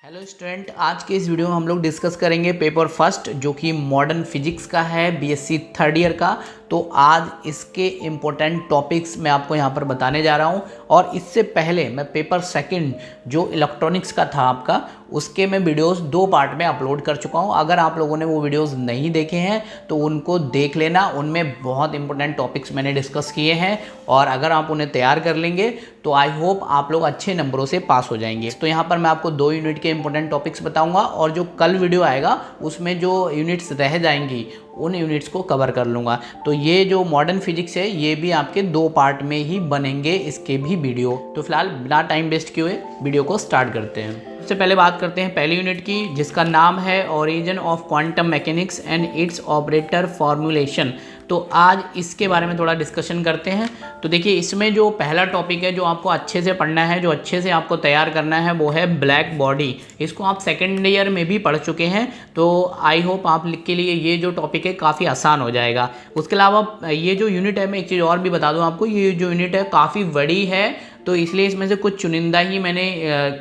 Hello student, आज के इस वीडियो में हम लोग डिस्कस करेंगे पेपर फर्स्ट जो कि मॉडर्न फिजिक्स का है, बीएससी थर्ड ईयर का। तो आज इसके इम्पोर्टेंट टॉपिक्स मैं आपको यहाँ पर बताने जा रहा हूँ। और इससे पहले मैं पेपर सेकंड जो इलेक्ट्रॉनिक्स का था आपका, उसके मैं वीडियोस 2 पार्ट में अपलोड कर चुका हूँ। अगर आप लोगों ने वो वीडियोस नहीं देखे हैं तो उनको देख लेना, उनमें बहुत इंपॉर्टेंट टॉपिक्स मैंने डिस्कस किए हैं। और अगर आप उन्हें तैयार कर लेंगे तो आई होप आप लोग अच्छे नंबरों से पास हो जाएंगे। तो यहाँ पर मैं आपको 2 यूनिट के इंपॉर्टेंट टॉपिक्स बताऊंगा और जो कल वीडियो आएगा उसमें जो यूनिट्स रह जाएंगी उन यूनिट्स को कवर कर लूँगा। तो ये जो मॉडर्न फिजिक्स है ये भी आपके 2 पार्ट में ही बनेंगे, इसके भी वीडियो। तो फिलहाल बिना टाइम वेस्ट किए हुए वीडियो को स्टार्ट करते हैं। सबसे पहले बात करते हैं पहली यूनिट की, जिसका नाम है origin of quantum mechanics and it's operator formulation. तो आज इसके बारे में थोड़ा डिस्कशन करते हैं। तो देखिए, इसमें जो पहला टॉपिक है जो आपको अच्छे से पढ़ना है, जो अच्छे से आपको तैयार करना है, वो है ब्लैक बॉडी। इसको आप सेकेंड ईयर में भी पढ़ चुके हैं, तो आई होप आप के लिए ये जो टॉपिक है काफ़ी आसान हो जाएगा। उसके अलावा ये जो यूनिट है, मैं एक चीज़ और भी बता दूं आपको, ये जो यूनिट है काफ़ी बड़ी है, तो इसलिए इसमें से कुछ चुनिंदा ही मैंने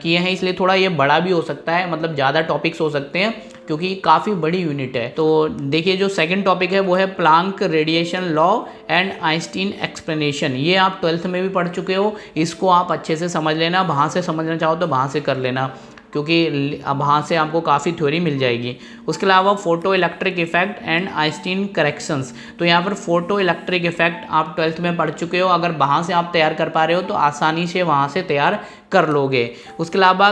किए हैं, इसलिए थोड़ा ये बड़ा भी हो सकता है, मतलब ज़्यादा टॉपिक्स हो सकते हैं क्योंकि काफ़ी बड़ी यूनिट है। तो देखिए, जो सेकंड टॉपिक है वो है Planck radiation law and Einstein explanation. ये आप 12th में भी पढ़ चुके हो, इसको आप अच्छे से समझ लेना। वहाँ से समझना चाहो तो वहाँ से कर लेना, क्योंकि अब वहाँ से आपको काफ़ी थ्योरी मिल जाएगी। उसके अलावा photo electric effect and Einstein corrections. तो यहाँ पर फोटो इलेक्ट्रिक इफेक्ट आप 12th में पढ़ चुके हो, अगर वहाँ से आप तैयार कर पा रहे हो तो आसानी से वहाँ से तैयार कर लोगे। उसके अलावा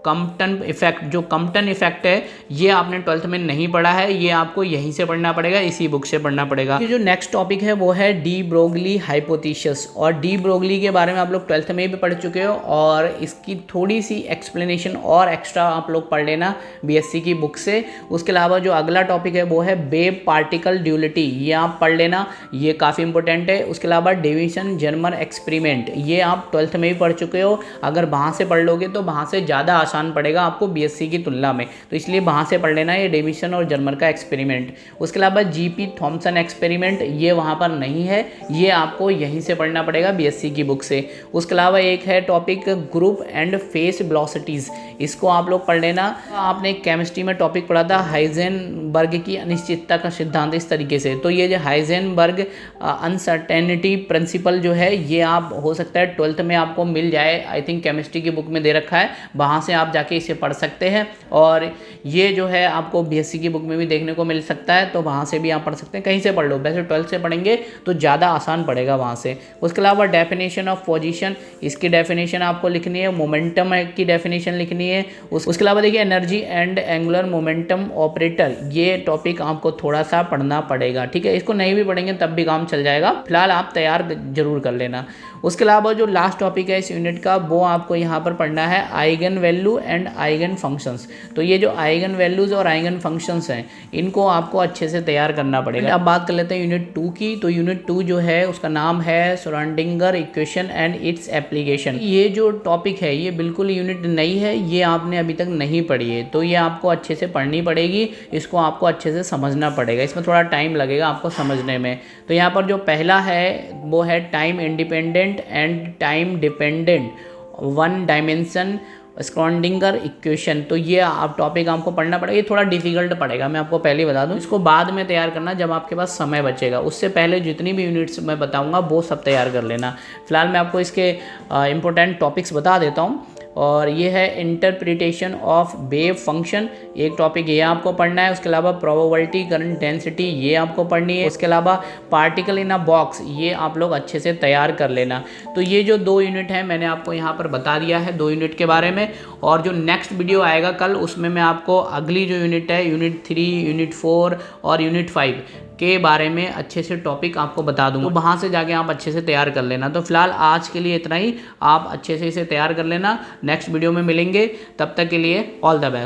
कम्पटन इफेक्ट, जो कम्पटन इफेक्ट है ये आपने 12th में नहीं पढ़ा है, ये आपको यहीं से पढ़ना पड़ेगा, इसी बुक से पढ़ना पड़ेगा। ये जो नेक्स्ट टॉपिक है वो है डी ब्रोगली हाइपोथेसिस। और डी ब्रोगली के बारे में आप लोग 12th में भी पढ़ चुके हो, और इसकी थोड़ी सी एक्सप्लेनेशन और एक्स्ट्रा आप लोग पढ़ लेना बीएससी की बुक से। उसके अलावा जो अगला टॉपिक है वो है वेव पार्टिकल ड्यूलिटी, ये आप पढ़ लेना, ये काफ़ी इंपॉर्टेंट है। उसके अलावा डेविसन जर्मर एक्सपेरिमेंट, ये आप 12th में भी पढ़ चुके हो, अगर वहाँ से पढ़ लोगे तो वहाँ से ज़्यादा आसान पड़ेगा आपको बीएससी की तुलना में, तो इसलिए वहाँ से पढ़ लेना ये डेविसन और जर्मर का एक्सपेरिमेंट। उसके अलावा जीपी थॉमसन एक्सपेरिमेंट, ये वहाँ पर नहीं है, ये आपको यहीं से पढ़ना पड़ेगा बीएससी की बुक से। उसके अलावा एक है topic group and face velocities, इसको आप लोग पढ़ लेना। आपने केमिस्ट्री में टॉपिक पढ़ा था हाइजेनबर्ग की अनिश्चितता का सिद्धांत, इस तरीके से। तो ये जो हाइजेनबर्ग अनसर्टेनिटी प्रिंसिपल जो है, ये आप हो सकता है 12th में आपको मिल जाए, आई थिंक केमिस्ट्री की बुक में दे रखा है, वहाँ से आप जाके इसे पढ़ सकते हैं। और ये जो है आपको बीएससी की बुक में भी देखने को मिल सकता है, तो वहाँ से भी आप पढ़ सकते हैं, कहीं से पढ़ लो। वैसे 12th से पढ़ेंगे तो ज़्यादा आसान पड़ेगा वहाँ से। उसके अलावा डेफिनेशन ऑफ पोजीशन, इसकी डेफिनेशन आपको लिखनी है। मोमेंटम की डेफिनेशन लिखनी है। उसके अलावा देखिए energy and angular momentum operator, ये टॉपिक आपको थोड़ा सा पढ़ना पड़ेगा, ठीक है। इसको नहीं भी पढ़ेंगे तब भी काम चल जाएगा, फिलहाल आप तैयार जरूर कर लेना। उसके अलावा जो लास्ट टॉपिक है इस यूनिट का, वो आपको यहाँ पर पढ़ना है eigen value and eigen functions. तो ये जो आइगन वैल्यूज और आइगन फंक्शंस हैं, इनको आपको अच्छे से तैयार करना पड़ेगा। अब बात कर लेते हैं यूनिट 2 की। तो यूनिट 2 जो है उसका नाम है Schrodinger equation and its application. ये जो टॉपिक है ये बिल्कुल यूनिट नई है, ये आपने अभी तक नहीं पढ़ी है, तो ये आपको अच्छे से पढ़नी पड़ेगी, इसको आपको अच्छे से समझना पड़ेगा, इसमें थोड़ा टाइम लगेगा आपको समझने में। तो यहाँ पर जो पहला है वो है time independent and time dependent one dimension Schrodinger equation. तो ये आप टॉपिक आपको पढ़ना पड़ेगा, ये थोड़ा डिफिकल्ट पड़ेगा, मैं आपको पहले ही बता दूं। इसको बाद में तैयार करना जब आपके पास समय बचेगा, उससे पहले जितनी भी यूनिट्स मैं बताऊंगा वो सब तैयार कर लेना। फिलहाल मैं आपको इसके इंपॉर्टेंट टॉपिक्स बता देता हूँ। और ये है इंटरप्रिटेशन ऑफ वेव फंक्शन, एक टॉपिक ये आपको पढ़ना है। उसके अलावा प्रोबेबिलिटी करंट डेंसिटी, ये आपको पढ़नी है। उसके अलावा पार्टिकल इन अ बॉक्स, ये आप लोग अच्छे से तैयार कर लेना। तो ये जो 2 यूनिट है मैंने आपको यहाँ पर बता दिया है 2 यूनिट के बारे में। और जो नेक्स्ट वीडियो आएगा कल, उसमें मैं आपको अगली जो यूनिट है, यूनिट 3, यूनिट 4 और यूनिट 5 के बारे में अच्छे से टॉपिक आपको बता दूंगा, तो वहाँ से जाके आप अच्छे से तैयार कर लेना। तो फिलहाल आज के लिए इतना ही, आप अच्छे से इसे तैयार कर लेना, नेक्स्ट वीडियो में मिलेंगे, तब तक के लिए ऑल द बेस्ट।